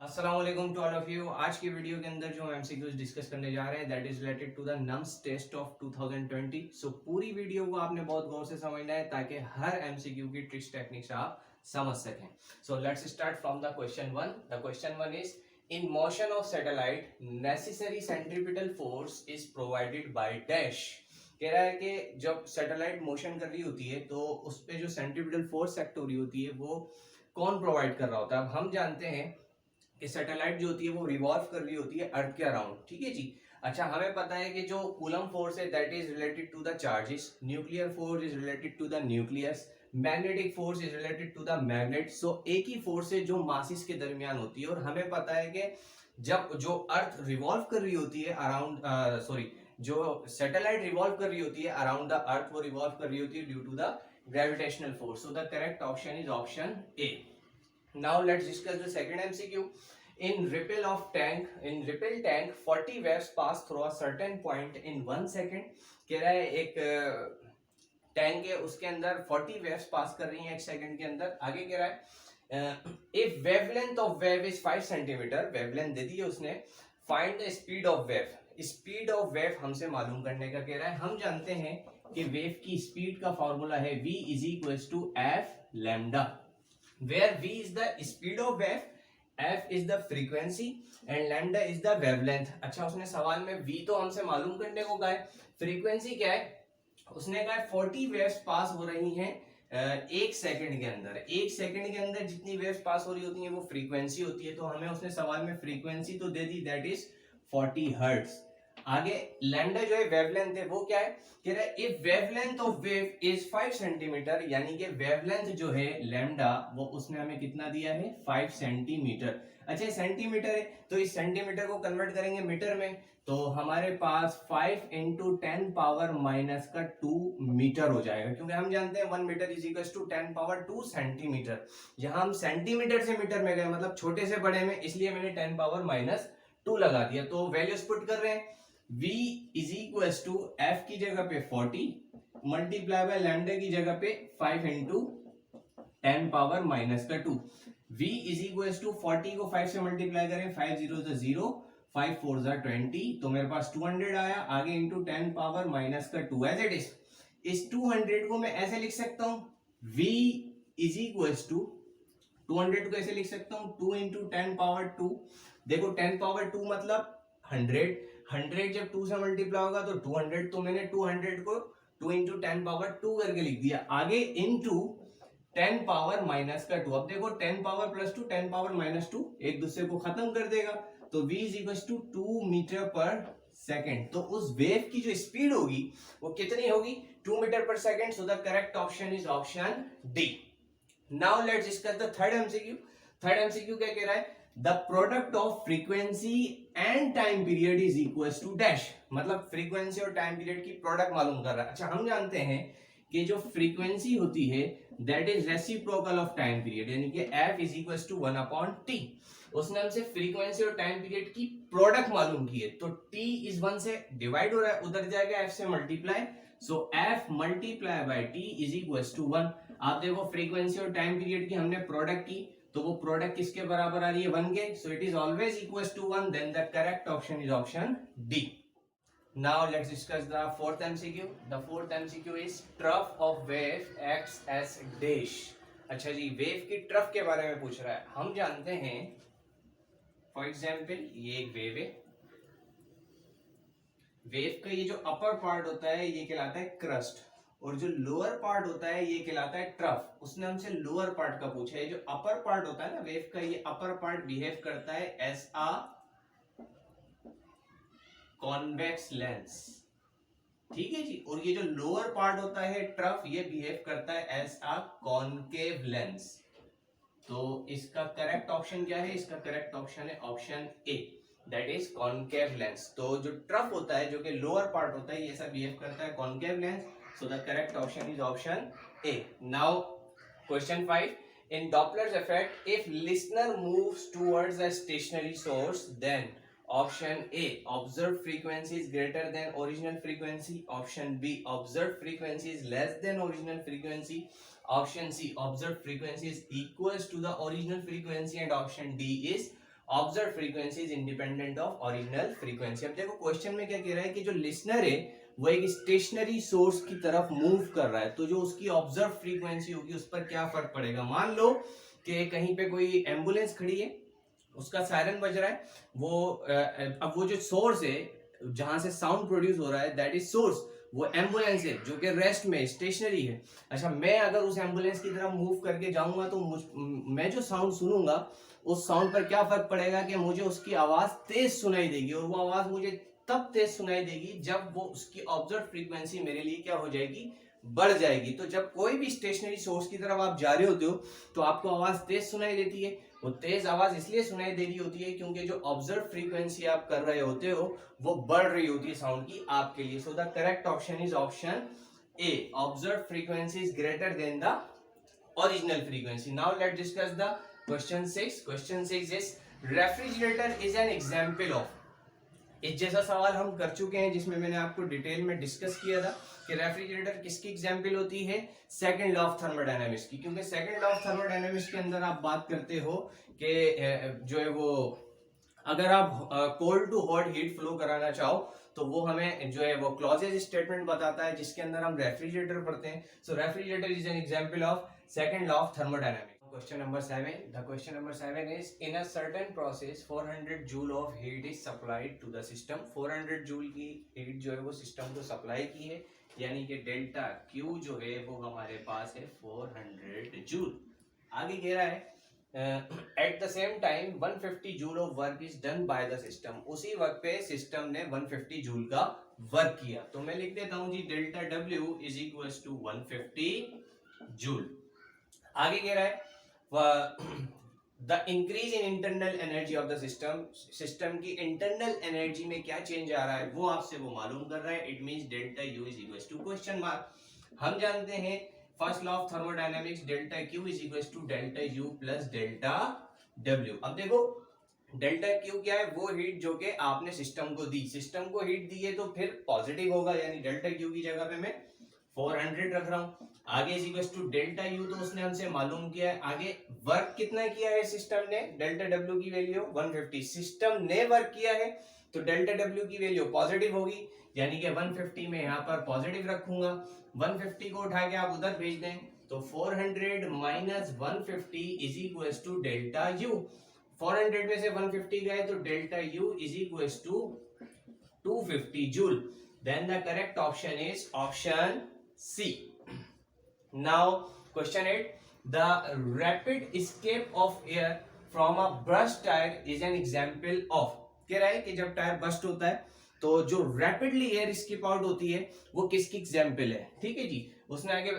अस्सलाम वालेकुम to all of you. आज की वीडियो के अंदर जो हम एमसीक्यूज डिस्कस करने जा रहे हैं that is related to the NMMS test of 2020। So पूरी वीडियो को आपने बहुत गौर से समझना है ताकि हर एमसीक्यू की ट्रिक्स टेक्निक्स आप समझ सकें। So let's start from the question one. The question one is in motion of satellite necessary centripetal force is provided by dash. कह रहा है कि जब सैटेलाइट मोशन कर रही होती है तो उस पर जो सेंट्रीपिटल फोर्स एक्ट हो रही होती है वो कौन प्रोवाइड कर रहा होता है। अब हम जानते हैं कि सैटेलाइट जो होती है वो रिवॉल्व कर रही होती है अर्थ के अराउंड, ठीक है जी। अच्छा, हमें पता है कि जो कूलम फोर्स है that is related to the charges, nuclear force is related to the nucleus, magnetic force is related to the magnet. So एक ही फोर्स है जो मासिस के दरमियान होती है और हमें पता है कि जब जो अर्थ रिवॉल्व कर रही होती है अराउंड जो सैटेलाइट रिवॉल्व कर रही होती है अराउंड द अर्थ, वो रिवॉल्व कर रही होती है due to the gravitational force. So the correct option is option A. Now let's discuss the second MCQ. In ripple tank, 40 waves pass through a certain point in 1 second. कह रहा है एक tank है उसके अंदर 40 वेव्स पास कर रही हैं 1 सेकंड के अंदर। आगे कह रहा है if wavelength of wave is 5 centimetre, wavelength दे दी है उसने, find the speed of wave. Speed of wave हमसे मालूम करने का कह रहा है। हम जानते हैं कि वेव की स्पीड का फॉर्मूला है v is equal to F lambda, where v is the speed of wave, f is the frequency and lambda is the wavelength। अच्छा, उसने सवाल में v तो हमसे मालूम करने को कहा है, फ्रीक्वेंसी क्या है उसने कहा है 40 वेव्स पास हो रही हैं 1 सेकंड के अंदर। 1 सेकंड के अंदर जितनी वेव्स पास हो रही होती हैं वो फ्रीक्वेंसी होती है। तो हमें उसने सवाल में फ्रीक्वेंसी तो दे दी दैट इज 40 हर्ट्ज। आगे लैम्डा जो है वेवलेंथ है वो क्या है, कह रहा है if wavelength of wave is 5 centimetre, यानी कि वेवलेंथ जो है लैम्डा वो उसने हमें कितना दिया है 5 सेंटीमीटर। अच्छा, सेंटीमीटर है तो इस सेंटीमीटर को कन्वर्ट करेंगे मीटर में, तो हमारे पास 5 इंटू 10 पावर माइनस का 2 मीटर हो जाएगा, क्योंकि हम जानते हैं 1 metre is equal to 10 power 2 centimetre. जहां हम सेंटीमीटर से मीटर में गए मतलब छोटे से बड़े में, इसलिए मैंने 10 पावर माइनस 2 लगा दिया। तो वैल्यूज पुट कर रहे हैं, v is equal to F की जगह पे 40 मल्टीप्लाई बाय लैम्डा की जगह पे 5 इंटू 10 पावर माइनस का 2। v इज इक्वल टू 40 को 5 से मल्टीप्लाई करें, 5 जीरो 0, 5 4 20, तो मेरे पास 200 आया। आगे इंटू 10 पावर माइनस का 2 एज इट इज। इस 200 को मैं ऐसे लिख सकता हूं, v इज इक्वल टू 200 को ऐसे लिख सकता हूं 2 इंटू 10 पावर 2। देखो 10 पावर 2 मतलब 100 जब 2 से मल्टीप्लाई होगा तो 200, तो मैंने 200 को 2 इंटू 10 पावर 2 करके लिख दिया। आगे इंटू 10 पावर माइनस का 2। अब देखो 10 पावर प्लस 2 10 पावर माइनस 2 एक दूसरे को खत्म कर देगा, तो v is equal to 2 metre पर सेकेंड। तो उस वेव की जो स्पीड होगी वो कितनी होगी 2 मीटर पर second. So the correct option is option D. Now let's discuss the third MCQ. Third MCQ क्या कह रहा है, the product of frequency and time period is equal to dash. मतलब फ्रीक्वेंसी और टाइम पीरियड की प्रोडक्ट मालूम कर रहा है। अच्छा, हम जानते हैं कि जो फ्रीक्वेंसी होती है that is reciprocal of time period, यानी कि f is equal to 1/t। उसने हमसे फ्रीक्वेंसी और टाइम पीरियड की प्रोडक्ट मालूम की है, तो t इज 1 से डिवाइड हो रहा है, उधर जाएगा f से multiply, so f multiply by t is equal to 1। आप देखो फ्रीक्वेंसी और टाइम पीरियड की हमने प्रोडक्ट की, तो वो प्रोडक्ट किसके बराबर आ रही है 1 के, so it is always equal to 1। Then the correct option is option D. Now let's discuss the fourth MCQ. The fourth MCQ is trough of wave acts as dash। अच्छा जी, wave की trough के बारे में पूछ रहा है। हम जानते हैं फॉर एग्जाम्पल ये एक वेव है, वेव का ये जो अपर पार्ट होता है ये कहलाता है क्रस्ट, और जो लोअर पार्ट होता है ये कहलाता है ट्रफ। उसने हमसे लोअर पार्ट का पूछा है। जो अपर पार्ट होता है ना वेव का, ये अपर पार्ट बिहेव करता है एज अ कॉन्वेक्स लेंस, ठीक है जी। और ये जो लोअर पार्ट होता है ट्रफ, ये बिहेव करता है एज अ कॉनकेव लेंस। तो इसका करेक्ट ऑप्शन क्या है, इसका करेक्ट ऑप्शन है option A, that is concave lens. तो जो ट्रफ होता है जो कि लोअर पार्ट होता है ये सब बिहेव करता है concave lens. So the correct option is option A. Now question 5. In Doppler's effect, if listener moves towards a stationary source, then option A, observed frequency is greater than original frequency. Option B, observed frequency is less than original frequency. Option C, observed frequency is equals to the original frequency. And option D is observe frequency is independent of original frequency. अब देखो question में क्या कह रहा है कि जो listener है वो एक स्टेशनरी सोर्स की तरफ मूव कर रहा है, तो जो उसकी ऑब्जर्व फ्रीक्वेंसी होगी उस पर क्या फर्क पड़ेगा। मान लो कि कहीं पे कोई एम्बुलेंस खड़ी है, उसका सायरन बज रहा है, अब वो जो सोर्स है जहां से साउंड प्रोड्यूस हो रहा है दैट इज सोर्स, वो एम्बुलेंस है जो कि रेस्ट में स्टेशनरी है। अच्छा, मैं अगर उस एम्बुलेंस की तरफ मूव करके जाऊंगा तो मैं जो साउंड सुनूंगा उस साउंड पर क्या फर्क पड़ेगा कि मुझे उसकी आवाज तेज सुनाई देगी, और वो आवाज मुझे तब तेज सुनाई देगी जब वो उसकी ऑब्जर्व फ्रीक्वेंसी मेरे लिए क्या हो जाएगी, बढ़ जाएगी। तो जब कोई भी स्टेशनरी सोर्स की तरफ आप जा रहे होते हो तो आपको आवाज तेज सुनाई देती है। वो तेज आवाज इसलिए सुनाई दे रही होती है क्योंकि जो ऑब्जर्व फ्रीक्वेंसी आप कर रहे होते हो वो बढ़ रही होती है साउंड की आपके लिए। सो the correct option is option A, observe frequency is greater than the original frequency. Now let's discuss the question 6। Question 6 is refrigerator is an example of. इस जैसा सवाल हम कर चुके हैं जिसमें मैंने आपको डिटेल में डिस्कस किया था कि रेफ्रिजरेटर किसकी एग्जांपल होती है, सेकंड लॉ ऑफ थर्मोडायनामिक्स की। क्योंकि सेकंड लॉ ऑफ थर्मोडायनामिक्स के अंदर आप बात करते हो कि जो है वो अगर आप cold to hot heat flow कराना चाहो तो वो हमें जो है वो क्लॉजेज स्टेटमेंट बताता है जिसके अंदर हम रेफ्रिजरेटर पढ़ते हैं। So refrigerator is an example of second law of thermodynamics. Question number 7. The question number 7 is in a certain process 400 joule of heat is supplied to the system. 400 joule की heat जो है वो system को supply की है, यानी कि delta Q जो है वो हमारे पास है 400 जूल। आगे कह रहा है at the same time 150 joule of work is done by the system. उसी वक्त पे सिस्टम ने 150 जूल का वर्क किया। तो मैं लिख देता हूं जी delta W is equal to 150 joule. आगे कह रहा है the increase in internal energy of the system. System की इंटरनल एनर्जी में क्या चेंज आ रहा है वो आपसे वो मालूम कर रहा है। It means delta U is equal to question mark. हम जानते हैं first law of thermodynamics delta Q is equal to delta U plus delta W. अब देखो डेल्टा क्यू क्या है, वो हीट जो कि आपने सिस्टम को दी, सिस्टम को हीट दी है तो फिर पॉजिटिव होगा, यानी डेल्टा क्यू की जगह पे मैं 400 रख रहा हूं। आगे is equal to delta U तो उसने हमसे मालूम किया है। आगे वर्क कितना किया है सिस्टम ने, डेल्टा डब्ल्यू की वैल्यू 150। सिस्टम ने वर्क किया है तो डेल्टा डब्ल्यू की वैल्यू पॉजिटिव होगी, यानी कि 150 में यहाँ पर पॉजिटिव रखूंगा। 150 को उठा के आप उधर भेज दें तो 400 minus 150 is equal to delta U. 400 में से 150 गए तो delta U is equal to 250 joule. Then the correct option is option C. Now question 8. The rapid escape of air from a burst tire is an example of। कह रहा है कि जब tyre bast होता है तो जो रैपिडली एयर एस्केप आउट होती है वो किसकी एग्जाम्पल है। ठीक है जी, उसने आगे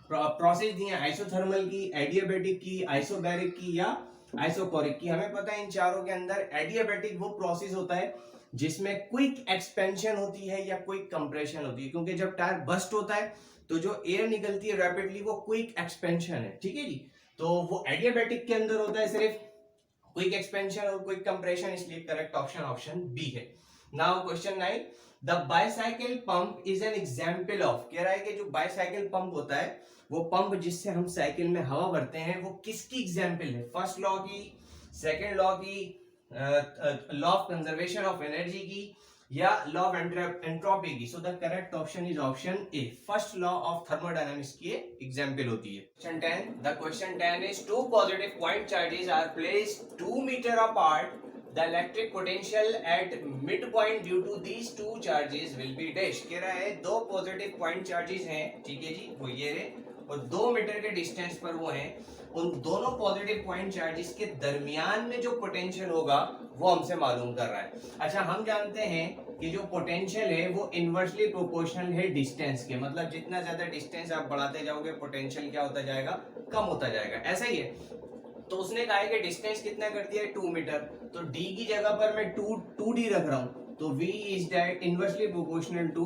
प्रोसेस दी है आइसोथर्मल की, एडियाबैटिक की, आइसोबैरिक की या आइसोकोरिक की। हमें पता है इन चारों के अंदर एडियाबैटिक वो प्रोसेस होता है जिसमें क्विक एक्सपेंशन होती है या क्विक कंप्रेशन होती है। क्योंकि जब टायर बस्ट होता है तो जो एयर निकलती है रैपिडली वो क्विक एक्सपेंशन है। ठीक है जी, तो वो एडियाबैटिक के अंदर होता है सिर्फ क्विक एक्सपेंशन और क्विक कंप्रेशन, इसलिए करेक्ट ऑप्शन ऑप्शन बी है। Now question 9. The bicycle pump is an example of. कह रहा है कि जो बाइसाइकिल पंप होता है वो पंप जिससे हम साइकिल में हवा भरते हैं वो किसकी एग्जांपल है, फर्स्ट लॉ की, सेकंड लॉ की, law of conservation of energy की या लॉ ऑफ एंट्रोपी की। So the correct option is option A, first law of thermodynamics की एग्जांपल होती है। Question 10. The question 10 is two positive point charges are placed 2 metre apart. The electric potential at midpoint due to these two charges will be dash। कह रहा है दो positive point charges हैं, ठीक है जी, वो ये रहे और 2 मीटर के डिस्टेंस पर वो हैं। उन दोनों पॉजिटिव पॉइंट चार्जेस के दरमियान में जो पोटेंशियल होगा वो हमसे मालूम कर रहा है। अच्छा, हम जानते हैं कि जो पोटेंशियल है वो इनवर्सली प्रोपोर्शनल है डिस्टेंस के, मतलब जितना ज्यादा डिस्टेंस आप बढ़ाते जाओगे पोटेंशियल क्या होता जाएगा, कम होता जाएगा, ऐसा ही है। तो उसने कहा है कि डिस्टेंस कितना कर दिया है 2 मीटर, तो d की जगह पर मैं 2d रख रहा हूं, तो v is that inversely proportional to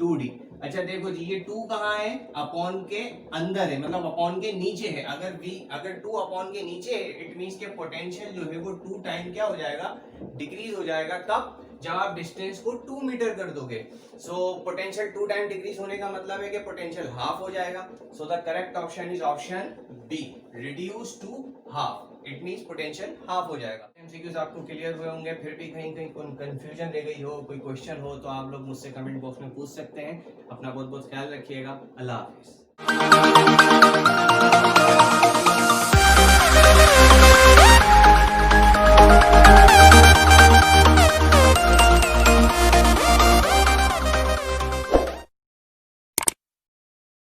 2d। अच्छा देखो जी, ये 2 कहाँ है, अपॉन के अंदर है, मतलब अपॉन के नीचे है। अगर 2 अपॉन के नीचे है इट मींस के पोटेंशियल जो है वो 2 टाइम क्या हो जाएगा, डिक्रीज हो जाएगा। कब, जब आप डिस्टेंस को 2 मीटर कर दोगे। सो पोटेंशियल 2 टाइम डिक्रीज होने का मतलब है कि पोटेंशियल हाफ हो जाएगा। So the correct option is option B, reduce to half. It means potential half हो जाएगा। एमसीक्यूज आपको क्लियर हुए होंगे, फिर भी कहीं कहीं कोई कंफ्यूजन रह गई हो, कोई क्वेश्चन हो तो आप लोग मुझसे कमेंट बॉक्स में पूछ सकते हैं। अपना बहुत बहुत ख्याल रखिएगा। अल्लाह हाफिज।